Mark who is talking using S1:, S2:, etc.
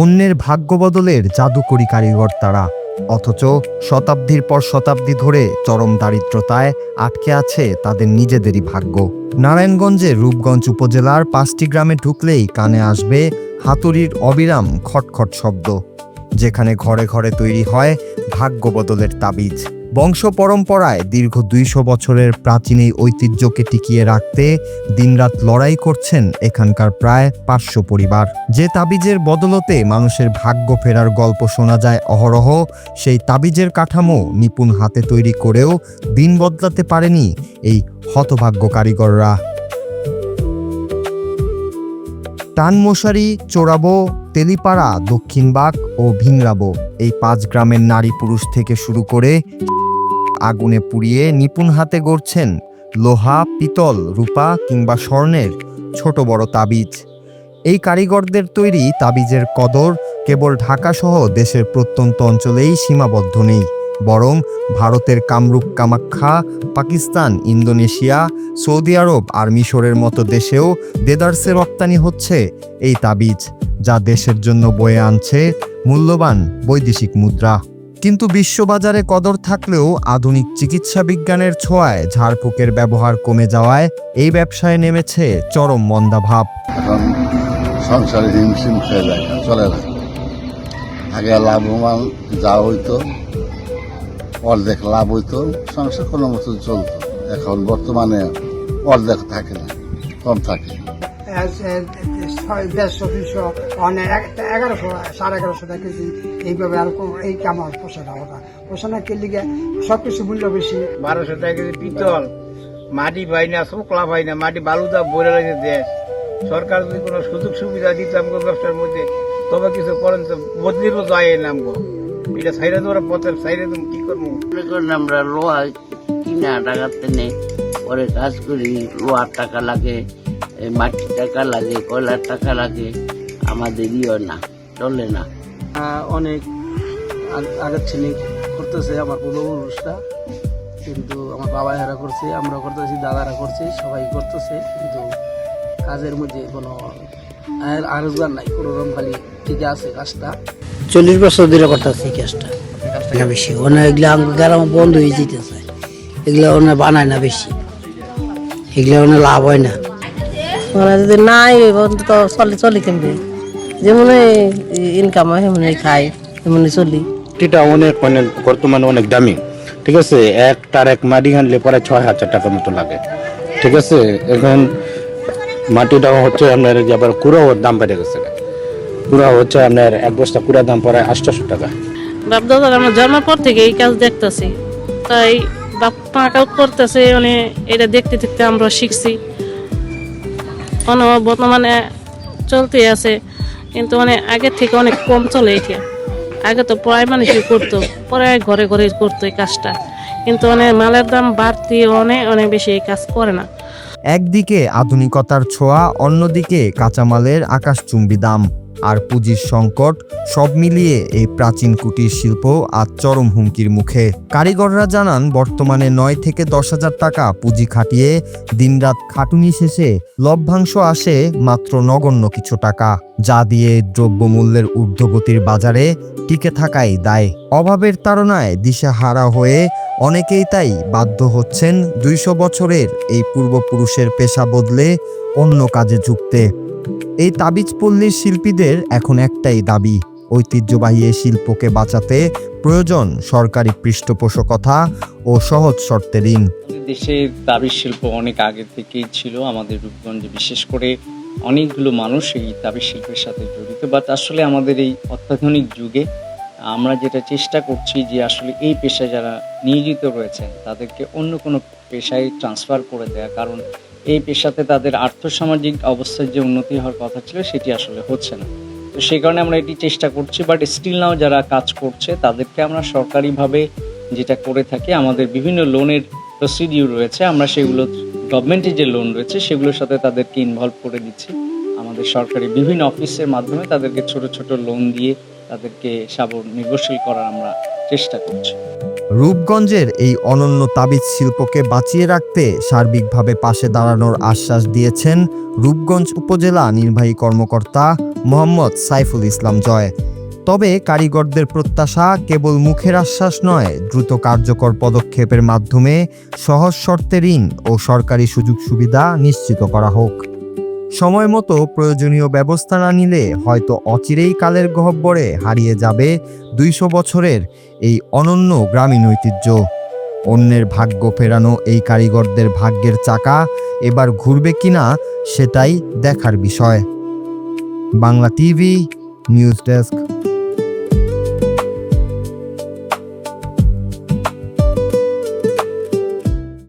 S1: অন্যের ভাগ্য বদলের জাদুকরী কারিগর তারা, অথচ শতাব্দীর পর শতাব্দী ধরে চরম দারিদ্রতায় আটকে আছে তাদের নিজেদেরই ভাগ্য। নারায়ণগঞ্জের রূপগঞ্জ উপজেলার 5টি গ্রামে ঢুকলেই কানে আসবে হাতুড়ির অবিরাম খটখট শব্দ, যেখানে ঘরে ঘরে তৈরি হয় ভাগ্য বদলের তাবিজ। বংশ পরম্পরায় দীর্ঘ 200 বছরের প্রাচীন এই ঐতিহ্যকে টিকিয়ে রাখতে দিনরাত লড়াই করছেন এখানকার প্রায় 500 পরিবার। যে তাবিজের বদলতে মানুষের ভাগ্য ফেরার গল্প শোনা যায় অহরহ, সেই তাবিজের কাঠামো নিপুণ হাতে তৈরি করেও দিন বদলাতে পারেনি এই হতভাগ্য কারিগররা। টানমশারি, চোরাবো, তেলিপাড়া, দক্ষিণবাগ ও ভিংরাবো, এই 5 গ্রামের নারী পুরুষ থেকে শুরু করে আগুনে পুড়িয়ে নিপুণ হাতে গড়ছেন লোহা, পিতল, রূপা কিংবা স্বর্ণের ছোট বড় তাবিজ। এই কারিগরদের তৈরি তাবিজের কদর কেবল ঢাকাসহ দেশের প্রত্যন্ত অঞ্চলেই সীমাবদ্ধ নেই, বরং ভারতের কামরূপ কামাখ্যা, পাকিস্তান, ইন্দোনেশিয়া, সৌদি আরব আর মিশরের মতো দেশেও দেদারসে রপ্তানি হচ্ছে এই তাবিজ, যা দেশের জন্য বয়ে আনছে মূল্যবান বৈদেশিক মুদ্রা। কিন্তু বিশ্ববাজারে কদর থাকলেও আধুনিক চিকিৎসা বিজ্ঞানের ছোঁয়ায় ঝাড়ফুঁকের ব্যবহার কমে যাওয়ায় এই ব্যবসায় নেমেছে চরম মন্দাভাব।
S2: এখন সংসারে হিমশিম খেয়ে যায়, চলে না। আগে লাভবান যা হইতো, অর্ধেক লাভ হইতো, সংসার কোনো মতো চলতো। এখন বর্তমানে অর্ধেক থাকে না, কম থাকে।
S3: 150-200 অনেক 1100 1150 টাকা কেজি এইভাবে আর এই কামার পোষাটা ওটা পোষানো কেলি সবকিছু মূল্য বেশি।
S4: 1200 টাকা কেজি পিতল, মাটি পাই না, শুকলা পাই না, মাটি বালুদা বইরা লাগে দেশ। সরকার যদি কোনো সুযোগ সুবিধা দিত আমগো ব্যবসার মধ্যে, তবে কিছু করেন তো বদলিরও যায় নামবো। এটা সাইডে তো ওরা পথের সাইডে তুমি কি করবো?
S5: আমরা লোহা কিনা টাকাতে নেই, পরে কাজ করি, লোহার টাকা লাগে, মাটির টাকা লাগে, কয়লার টাকা লাগে, আমাদের না চলে না।
S6: অনেক আগের ছেলে করতেছে আমার পূর্বপুরুষরা, কিন্তু আমার বাবা এরা করছে, আমরা করতেছি, দাদারা করছে, সবাই করতেছে, কিন্তু কাজের মধ্যে কোনো রোজগার নাই কোনো রকম, খালি ঠিক আছে কাজটা।
S7: 40 বছর ধরে করতেছি কাজটা, বেশি এগুলো গ্রাম বন্ধ হয়ে যেতেছে, এগুলো ওনার বানায় না বেশি, এগুলো ওনার লাভ হয় না।
S8: যদি নাই তো চলি কিনবে, যেমন ইনকাম হয় সেমনি খাই, সেমনি চলি।
S9: মাটিটা অনেক মানে বর্তমানে অনেক দামি, ঠিক আছে। এক মাটি আনলে পরে 6000 টাকার মতো লাগে, ঠিক আছে। এখন মাটিটা হচ্ছে আপনার আবার কুড়াও দাম বেড়ে গেছে, কুড়া হচ্ছে আপনার 1 বস্তা কুড়ার দাম পড়ে 800 টাকা।
S8: বাপ দাদা আমরা জন্মের পর থেকে এই কাজ দেখতেছি, তাই বাপ কাজ করতেছে, মানে এটা দেখতে দেখতে আমরা শিখছি, বর্তমানে চলতে আছে, কিন্তু মানে আগের থেকে অনেক কম চলে এটা। আগে তো প্রায় মানুষই করতো, পরে ঘরে ঘরে করতো এই কাজটা, কিন্তু মানে মালের দাম বাড়তি, অনেক অনেক বেশি এই কাজ করে না।
S1: একদিকে আধুনিকতার ছোঁয়া, অন্যদিকে কাঁচামালের আকাশচুম্বী দাম আর পুঁজির সংকট, সব মিলিয়ে এই প্রাচীন কুটির শিল্প আজ চরম হুমকির মুখে। কারিগররা জানান, বর্তমানে 9 থেকে 10,000 টাকা পুঁজি খাটিয়ে দিনরাত খাটুনি শেষে লভ্যাংশ আসে মাত্র নগণ্য কিছু টাকা, যা দিয়ে দ্রব্যমূল্যের ঊর্ধ্বগতির বাজারে টিকে থাকাই দায়। অভাবের তাড়নায় দিশেহারা হয়ে অনেকেই তাই বাধ্য হচ্ছেন 200 বছরের এই পূর্বপুরুষের পেশা বদলে অন্য কাজে ঝুঁকতে। এই তাবিজপল্লীর শিল্পীদের এখন একটাই দাবি, ঐতিহ্যবাহী এই শিল্পকে বাঁচাতে প্রয়োজন সরকারি পৃষ্ঠপোষকতা ও সহজ শর্তে ঋণ।
S10: দেশে তাবিজ শিল্প অনেক আগে থেকেই ছিল, আমাদের রূপগঞ্জে বিশেষ করে অনেকগুলো মানুষ এই তাবিজ শিল্পের সাথে জড়িত। বাট আসলে আমাদের এই অত্যাধুনিক যুগে আমরা যেটা চেষ্টা করছি যে আসলে এই পেশায় যারা নিয়োজিত রয়েছেন তাদেরকে অন্য কোনো পেশায় ট্রান্সফার করে দেওয়া, কারণ এই পেশাতে তাদের আর্থসামাজিক অবস্থার যে উন্নতি হওয়ার কথা ছিল সেটি আসলে হচ্ছে না। তো সেই কারণে আমরা এটি চেষ্টা করছি। বাট স্টিল নাও যারা কাজ করছে তাদেরকে আমরা সরকারিভাবে যেটা করে থাকি, আমাদের বিভিন্ন লোনের প্রসিডিউর রয়েছে, আমরা সেগুলো গভর্নমেন্টের যে লোন রয়েছে সেগুলোর সাথে তাদেরকে ইনভলভ করে দিচ্ছি। আমাদের সরকারি বিভিন্ন অফিসের মাধ্যমে তাদেরকে ছোট ছোট লোন দিয়ে তাদেরকে নির্ভরশীল করার আমরা চেষ্টা করছি।
S1: রূপগঞ্জের এই অনন্য তাবিজ শিল্পকে বাঁচিয়ে রাখতে সার্বিকভাবে পাশে দাঁড়ানোর আশ্বাস দিয়েছেন রূপগঞ্জ উপজেলা নির্বাহী কর্মকর্তা মোহাম্মদ সাইফুল ইসলাম জয়। তবে কারিগরদের প্রত্যাশা কেবল মুখের আশ্বাস নয়, দ্রুত কার্যকর পদক্ষেপের মাধ্যমে সহজ শর্তে ঋণ ও সরকারি সুযোগ সুবিধা নিশ্চিত করা হোক। সময় মতো প্রয়োজনীয় ব্যবস্থা না নিলে হয়তো অচিরেই কালের গহ্বরে হারিয়ে যাবে 200 বছরের এই অনন্য গ্রামীণ ঐতিহ্য। অন্যের ভাগ্য ফেরানো এই কারিগরদের ভাগ্যের চাকা এবার ঘুরবে কিনা সেটাই দেখার বিষয়। Bangla TV news desk.